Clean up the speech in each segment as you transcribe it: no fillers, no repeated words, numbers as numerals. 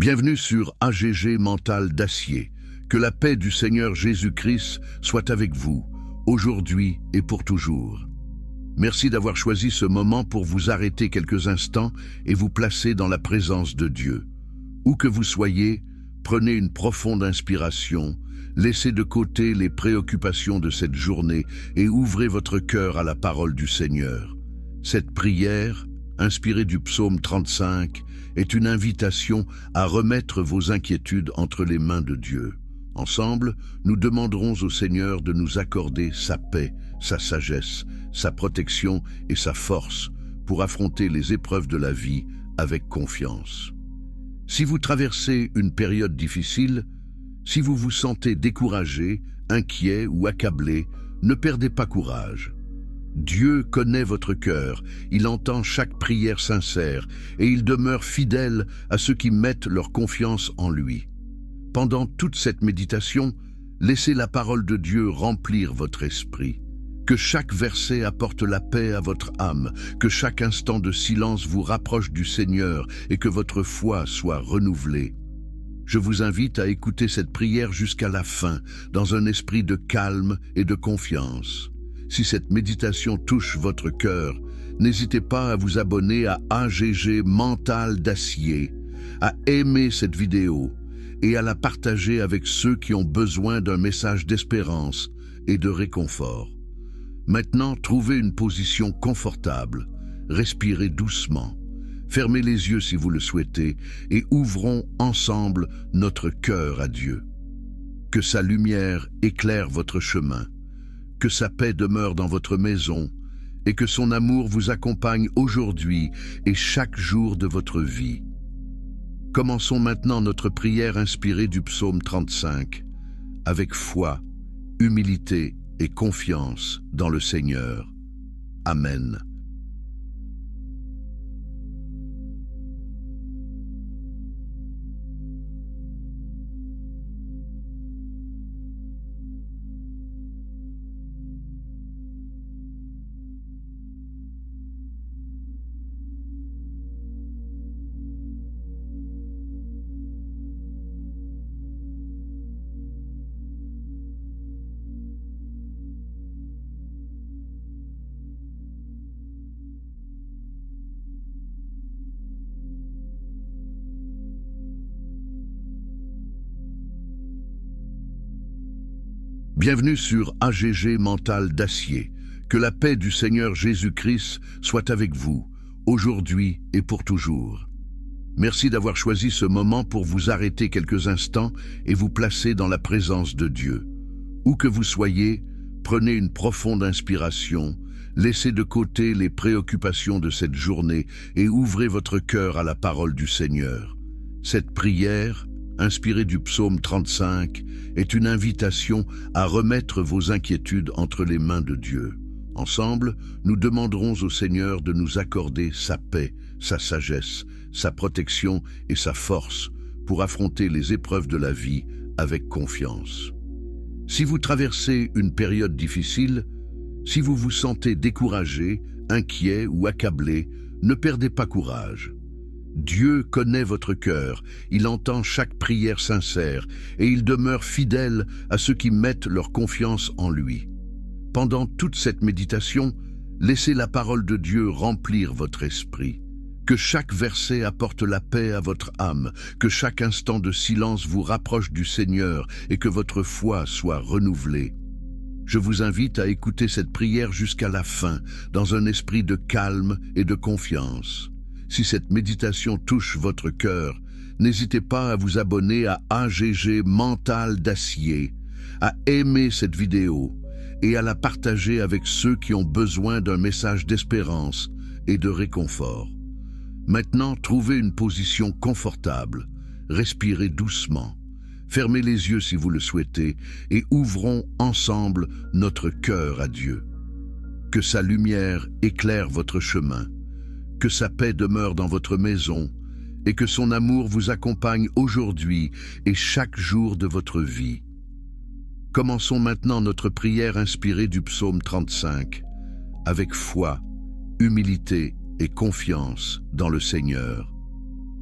Bienvenue sur AGG Mental d'Acier. Que la paix du Seigneur Jésus-Christ soit avec vous, aujourd'hui et pour toujours. Merci d'avoir choisi ce moment pour vous arrêter quelques instants et vous placer dans la présence de Dieu. Où que vous soyez, prenez une profonde inspiration, laissez de côté les préoccupations de cette journée et ouvrez votre cœur à la parole du Seigneur. Cette prière, inspirée du psaume 35, est une invitation à remettre vos inquiétudes entre les mains de Dieu. Ensemble, nous demanderons au Seigneur de nous accorder sa paix, sa sagesse, sa protection et sa force pour affronter les épreuves de la vie avec confiance. Si vous traversez une période difficile, si vous vous sentez découragé, inquiet ou accablé, ne perdez pas courage. Dieu connaît votre cœur, il entend chaque prière sincère et il demeure fidèle à ceux qui mettent leur confiance en lui. Pendant toute cette méditation, laissez la parole de Dieu remplir votre esprit. Que chaque verset apporte la paix à votre âme, que chaque instant de silence vous rapproche du Seigneur et que votre foi soit renouvelée. Je vous invite à écouter cette prière jusqu'à la fin, dans un esprit de calme et de confiance. Si cette méditation touche votre cœur, n'hésitez pas à vous abonner à AGG Mental d'Acier, à aimer cette vidéo et à la partager avec ceux qui ont besoin d'un message d'espérance et de réconfort. Maintenant, trouvez une position confortable, respirez doucement, fermez les yeux si vous le souhaitez et ouvrons ensemble notre cœur à Dieu. Que sa lumière éclaire votre chemin, que sa paix demeure dans votre maison et que son amour vous accompagne aujourd'hui et chaque jour de votre vie. Commençons maintenant notre prière inspirée du psaume 35, avec foi, humilité et confiance dans le Seigneur. Amen. Bienvenue sur AGG Mental d'Acier. Que la paix du Seigneur Jésus-Christ soit avec vous, aujourd'hui et pour toujours. Merci d'avoir choisi ce moment pour vous arrêter quelques instants et vous placer dans la présence de Dieu. Où que vous soyez, prenez une profonde inspiration, laissez de côté les préoccupations de cette journée et ouvrez votre cœur à la parole du Seigneur. Cette prière, inspirée du psaume 35, est une invitation à remettre vos inquiétudes entre les mains de Dieu. Ensemble, nous demanderons au Seigneur de nous accorder sa paix, sa sagesse, sa protection et sa force pour affronter les épreuves de la vie avec confiance. Si vous traversez une période difficile, si vous vous sentez découragé, inquiet ou accablé, ne perdez pas courage. Dieu connaît votre cœur, il entend chaque prière sincère et il demeure fidèle à ceux qui mettent leur confiance en lui. Pendant toute cette méditation, laissez la parole de Dieu remplir votre esprit. Que chaque verset apporte la paix à votre âme, que chaque instant de silence vous rapproche du Seigneur et que votre foi soit renouvelée. Je vous invite à écouter cette prière jusqu'à la fin, dans un esprit de calme et de confiance. Si cette méditation touche votre cœur, n'hésitez pas à vous abonner à AGG Mental d'Acier, à aimer cette vidéo et à la partager avec ceux qui ont besoin d'un message d'espérance et de réconfort. Maintenant, trouvez une position confortable, respirez doucement, fermez les yeux si vous le souhaitez et ouvrons ensemble notre cœur à Dieu. Que sa lumière éclaire votre chemin, que sa paix demeure dans votre maison et que son amour vous accompagne aujourd'hui et chaque jour de votre vie. Commençons maintenant notre prière inspirée du psaume 35, avec foi, humilité et confiance dans le Seigneur.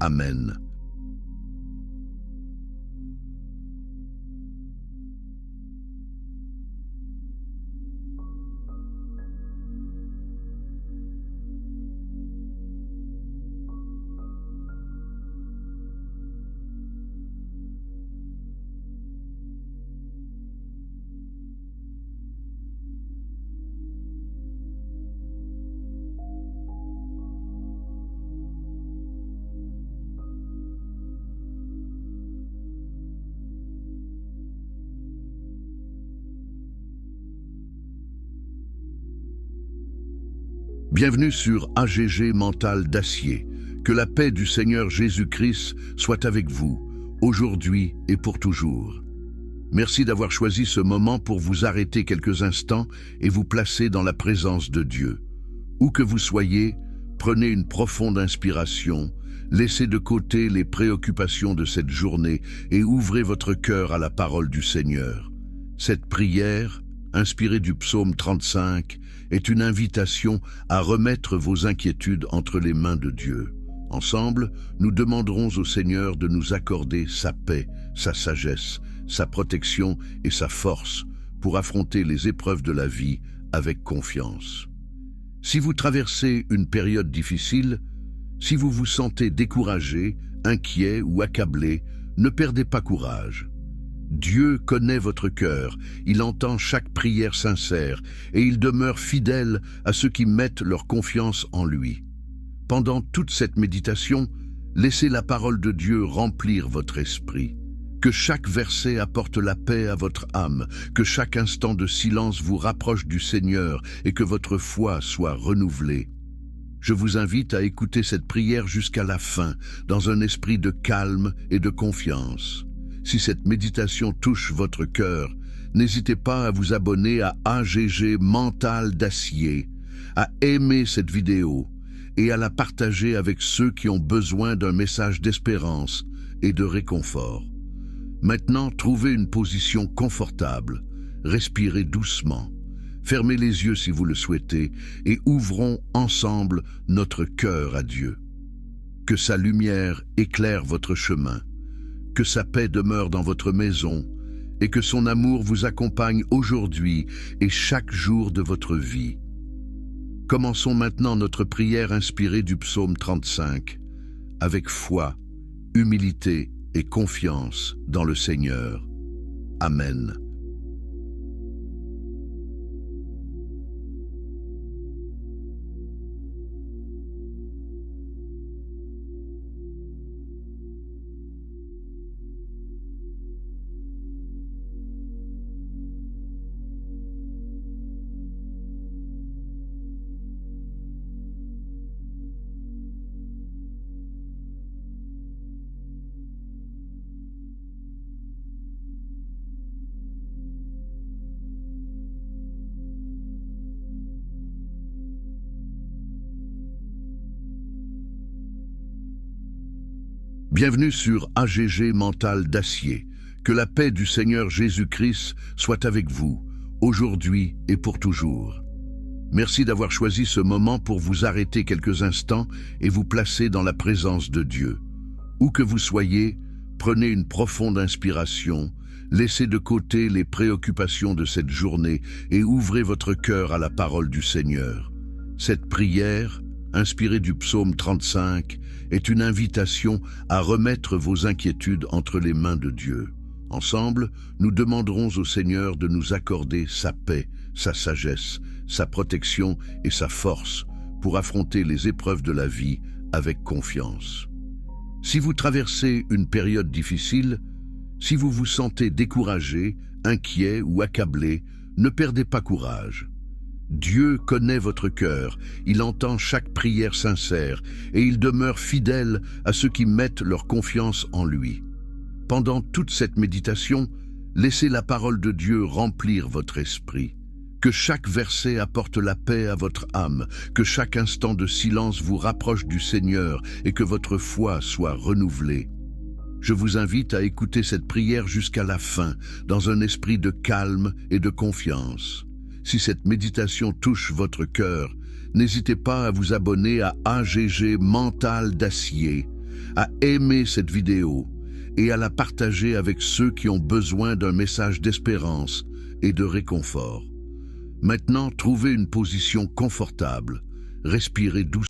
Amen. Bienvenue sur AGG Mental d'Acier. Que la paix du Seigneur Jésus-Christ soit avec vous, aujourd'hui et pour toujours. Merci d'avoir choisi ce moment pour vous arrêter quelques instants et vous placer dans la présence de Dieu. Où que vous soyez, prenez une profonde inspiration, laissez de côté les préoccupations de cette journée et ouvrez votre cœur à la parole du Seigneur. Cette prière, inspirée du psaume 35, est une invitation à remettre vos inquiétudes entre les mains de Dieu. Ensemble, nous demanderons au Seigneur de nous accorder sa paix, sa sagesse, sa protection et sa force pour affronter les épreuves de la vie avec confiance. Si vous traversez une période difficile, si vous vous sentez découragé, inquiet ou accablé, ne perdez pas courage. Dieu connaît votre cœur, il entend chaque prière sincère et il demeure fidèle à ceux qui mettent leur confiance en lui. Pendant toute cette méditation, laissez la parole de Dieu remplir votre esprit. Que chaque verset apporte la paix à votre âme, que chaque instant de silence vous rapproche du Seigneur et que votre foi soit renouvelée. Je vous invite à écouter cette prière jusqu'à la fin, dans un esprit de calme et de confiance. Si cette méditation touche votre cœur, n'hésitez pas à vous abonner à AGG Mental d'Acier, à aimer cette vidéo et à la partager avec ceux qui ont besoin d'un message d'espérance et de réconfort. Maintenant, trouvez une position confortable, respirez doucement, fermez les yeux si vous le souhaitez et ouvrons ensemble notre cœur à Dieu. Que sa lumière éclaire votre chemin, que sa paix demeure dans votre maison et que son amour vous accompagne aujourd'hui et chaque jour de votre vie. Commençons maintenant notre prière inspirée du psaume 35, avec foi, humilité et confiance dans le Seigneur. Amen. Bienvenue sur AGG Mental d'Acier. Que la paix du Seigneur Jésus-Christ soit avec vous, aujourd'hui et pour toujours. Merci d'avoir choisi ce moment pour vous arrêter quelques instants et vous placer dans la présence de Dieu. Où que vous soyez, prenez une profonde inspiration, laissez de côté les préoccupations de cette journée et ouvrez votre cœur à la parole du Seigneur. Cette prière, inspirée du psaume 35, est une invitation à remettre vos inquiétudes entre les mains de Dieu. Ensemble, nous demanderons au Seigneur de nous accorder sa paix, sa sagesse, sa protection et sa force pour affronter les épreuves de la vie avec confiance. Si vous traversez une période difficile, si vous vous sentez découragé, inquiet ou accablé, ne perdez pas courage. Dieu connaît votre cœur, il entend chaque prière sincère et il demeure fidèle à ceux qui mettent leur confiance en lui. Pendant toute cette méditation, laissez la parole de Dieu remplir votre esprit. Que chaque verset apporte la paix à votre âme, que chaque instant de silence vous rapproche du Seigneur et que votre foi soit renouvelée. Je vous invite à écouter cette prière jusqu'à la fin, dans un esprit de calme et de confiance. Si cette méditation touche votre cœur, n'hésitez pas à vous abonner à AGG Mental d'Acier, à aimer cette vidéo et à la partager avec ceux qui ont besoin d'un message d'espérance et de réconfort. Maintenant, trouvez une position confortable, respirez doucement.